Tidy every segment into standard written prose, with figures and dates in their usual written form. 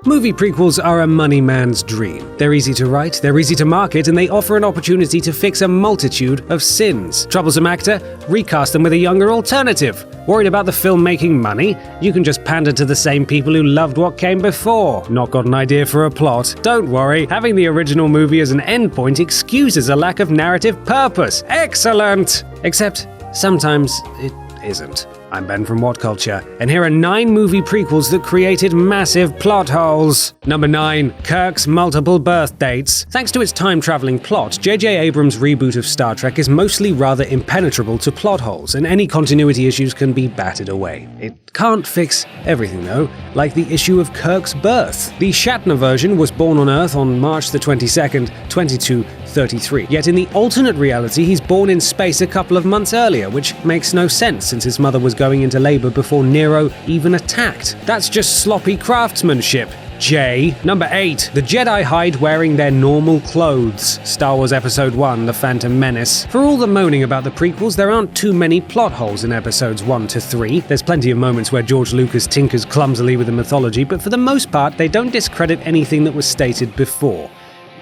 Movie prequels are a money man's dream. They're easy to write, they're easy to market, and they offer an opportunity to fix a multitude of sins. Troublesome actor? Recast them with a younger alternative. Worried about the film making money? You can just pander to the same people who loved what came before. Not got an idea for a plot? Don't worry, having the original movie as an endpoint excuses a lack of narrative purpose. Excellent! Except, sometimes it isn't. I'm Ben from Whatculture, and here are 9 movie prequels that created massive plot holes. Number 9. Kirk's multiple birth dates. Thanks to its time-traveling plot, J.J. Abrams' reboot of Star Trek is mostly rather impenetrable to plot holes, and any continuity issues can be batted away. It can't fix everything, though, like the issue of Kirk's birth. The Shatner version was born on Earth on March the 22nd, 2233. Yet in the alternate reality, he's born in space a couple of months earlier, which makes no sense since his mother was going into labor before Nero even attacked. That's just sloppy craftsmanship. J. Number 8. The Jedi hide wearing their normal clothes. Star Wars Episode 1, The Phantom Menace. For all the moaning about the prequels, there aren't too many plot holes in Episodes 1 to 3. There's plenty of moments where George Lucas tinkers clumsily with the mythology, but for the most part, they don't discredit anything that was stated before.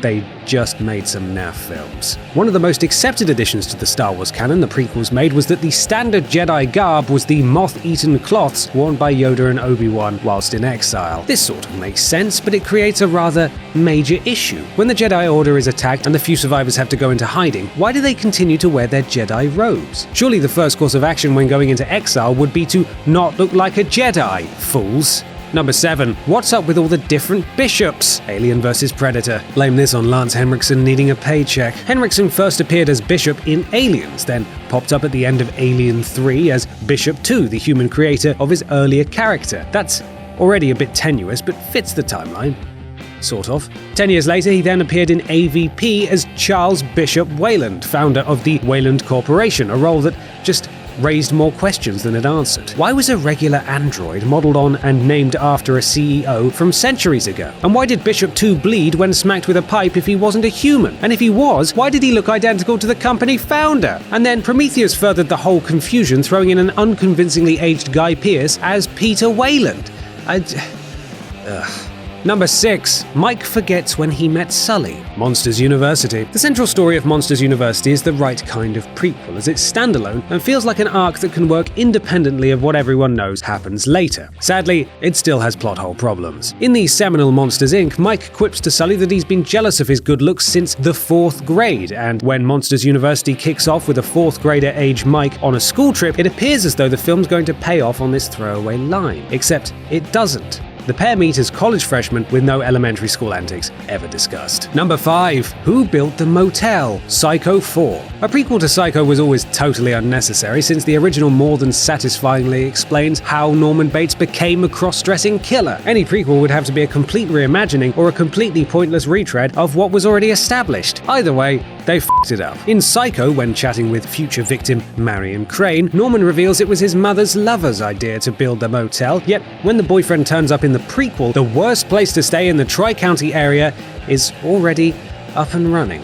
They just made some naff films. One of the most accepted additions to the Star Wars canon the prequels made was that the standard Jedi garb was the moth-eaten cloths worn by Yoda and Obi-Wan whilst in exile. This sort of makes sense, but it creates a rather major issue. When the Jedi Order is attacked and the few survivors have to go into hiding, why do they continue to wear their Jedi robes? Surely the first course of action when going into exile would be to not look like a Jedi, fools. Number 7. What's up with all the different bishops? Alien vs. Predator. Blame this on Lance Henriksen needing a paycheck. Henriksen first appeared as Bishop in Aliens, then popped up at the end of Alien 3 as Bishop 2, the human creator of his earlier character. That's already a bit tenuous, but fits the timeline. Sort of. 10 years later, he then appeared in AVP as Charles Bishop Wayland, founder of the Wayland Corporation, a role that just raised more questions than it answered. Why was a regular android modelled on and named after a CEO from centuries ago? And why did Bishop 2 bleed when smacked with a pipe if he wasn't a human? And if he was, why did he look identical to the company founder? And then Prometheus furthered the whole confusion, throwing in an unconvincingly aged Guy Pearce as Peter Wayland. Number 6. Mike forgets when he met Sully. Monsters University. The central story of Monsters University is the right kind of prequel, as it's standalone and feels like an arc that can work independently of what everyone knows happens later. Sadly, it still has plot hole problems. In the seminal Monsters Inc., Mike quips to Sully that he's been jealous of his good looks since the 4th grade, and when Monsters University kicks off with a 4th grader age Mike on a school trip, it appears as though the film's going to pay off on this throwaway line. Except it doesn't. The pair meet as college freshmen with no elementary school antics ever discussed. Number 5. Who built the motel? Psycho 4. A prequel to Psycho was always totally unnecessary since the original more than satisfyingly explains how Norman Bates became a cross-dressing killer. Any prequel would have to be a complete reimagining or a completely pointless retread of what was already established. Either way, they f***ed it up. In Psycho, when chatting with future victim Marion Crane, Norman reveals it was his mother's lover's idea to build the motel, yet when the boyfriend turns up in the prequel, the worst place to stay in the Tri-County area is already up and running.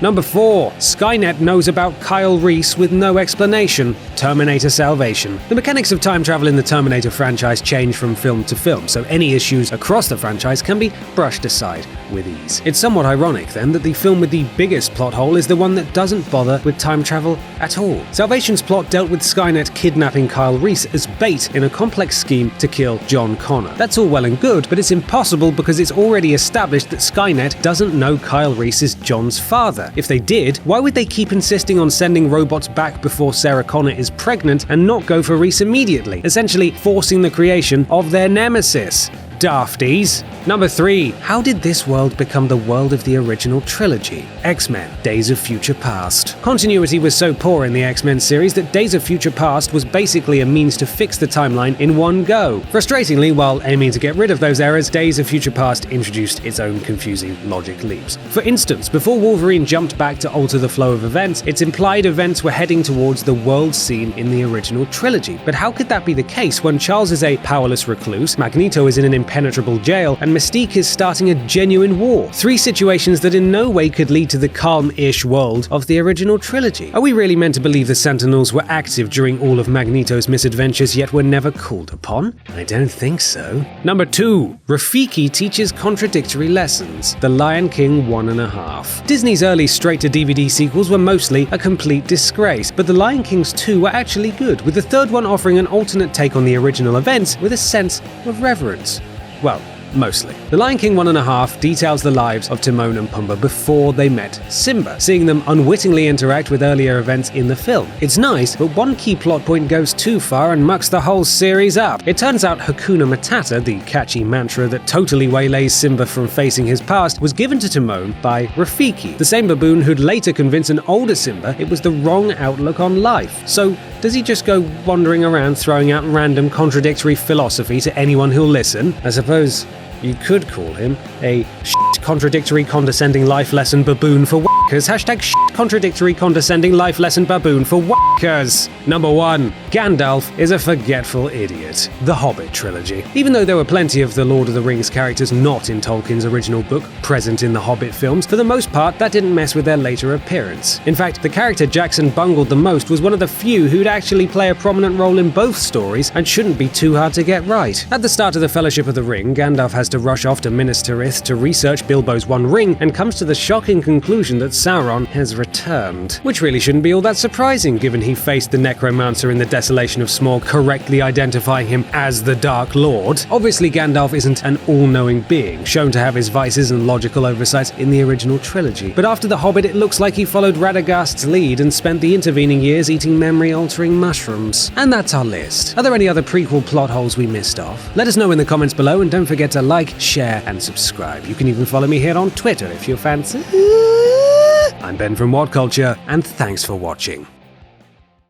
Number 4. Skynet knows about Kyle Reese with no explanation. Terminator Salvation. The mechanics of time travel in the Terminator franchise change from film to film, so any issues across the franchise can be brushed aside with ease. It's somewhat ironic, then, that the film with the biggest plot hole is the one that doesn't bother with time travel at all. Salvation's plot dealt with Skynet kidnapping Kyle Reese as bait in a complex scheme to kill John Connor. That's all well and good, but it's impossible because it's already established that Skynet doesn't know Kyle Reese is John's father. If they did, why would they keep insisting on sending robots back before Sarah Connor is pregnant and not go for Reese immediately, essentially forcing the creation of their nemesis? Dafties. Number 3. How did this world become the world of the original trilogy? X-Men, Days of Future Past. Continuity was so poor in the X-Men series that Days of Future Past was basically a means to fix the timeline in one go. Frustratingly, while aiming to get rid of those errors, Days of Future Past introduced its own confusing logic leaps. For instance, before Wolverine jumped back to alter the flow of events, it's implied events were heading towards the world seen in the original trilogy. But how could that be the case when Charles is a powerless recluse, Magneto is in an impenetrable jail, and Mystique is starting a genuine war. Three situations that in no way could lead to the calm-ish world of the original trilogy. Are we really meant to believe the Sentinels were active during all of Magneto's misadventures yet were never called upon? I don't think so. Number 2. Rafiki teaches contradictory lessons. The Lion King 1.5. Disney's early straight-to-DVD sequels were mostly a complete disgrace, but The Lion King's 2 were actually good, with the third one offering an alternate take on the original events with a sense of reverence. Well, mostly. The Lion King 1.5 details the lives of Timon and Pumbaa before they met Simba, seeing them unwittingly interact with earlier events in the film. It's nice, but one key plot point goes too far and mucks the whole series up. It turns out Hakuna Matata, the catchy mantra that totally waylays Simba from facing his past, was given to Timon by Rafiki, the same baboon who'd later convince an older Simba it was the wrong outlook on life. So, does he just go wandering around throwing out random contradictory philosophy to anyone who'll listen? I suppose you could call him a contradictory condescending life lesson baboon for whackers. Hashtag contradictory condescending life lesson baboon for whackers. Number 1. Gandalf is a forgetful idiot. The Hobbit trilogy. Even though there were plenty of the Lord of the Rings characters not in Tolkien's original book present in the Hobbit films, for the most part that didn't mess with their later appearance. In fact, the character Jackson bungled the most was one of the few who'd actually play a prominent role in both stories and shouldn't be too hard to get right. At the start of the Fellowship of the Ring, Gandalf has to rush off to Minas Tirith to research Bilbo's One Ring and comes to the shocking conclusion that Sauron has returned. Which really shouldn't be all that surprising given he faced the Necromancer in the Desolation of Smaug, correctly identifying him as the Dark Lord. Obviously Gandalf isn't an all-knowing being, shown to have his vices and logical oversights in the original trilogy. But after The Hobbit it looks like he followed Radagast's lead and spent the intervening years eating memory-altering mushrooms. And that's our list. Are there any other prequel plot holes we missed off? Let us know in the comments below and don't forget to like, share and subscribe. You can even follow me here on Twitter if you fancy. I'm Ben from Whatculture, and thanks for watching.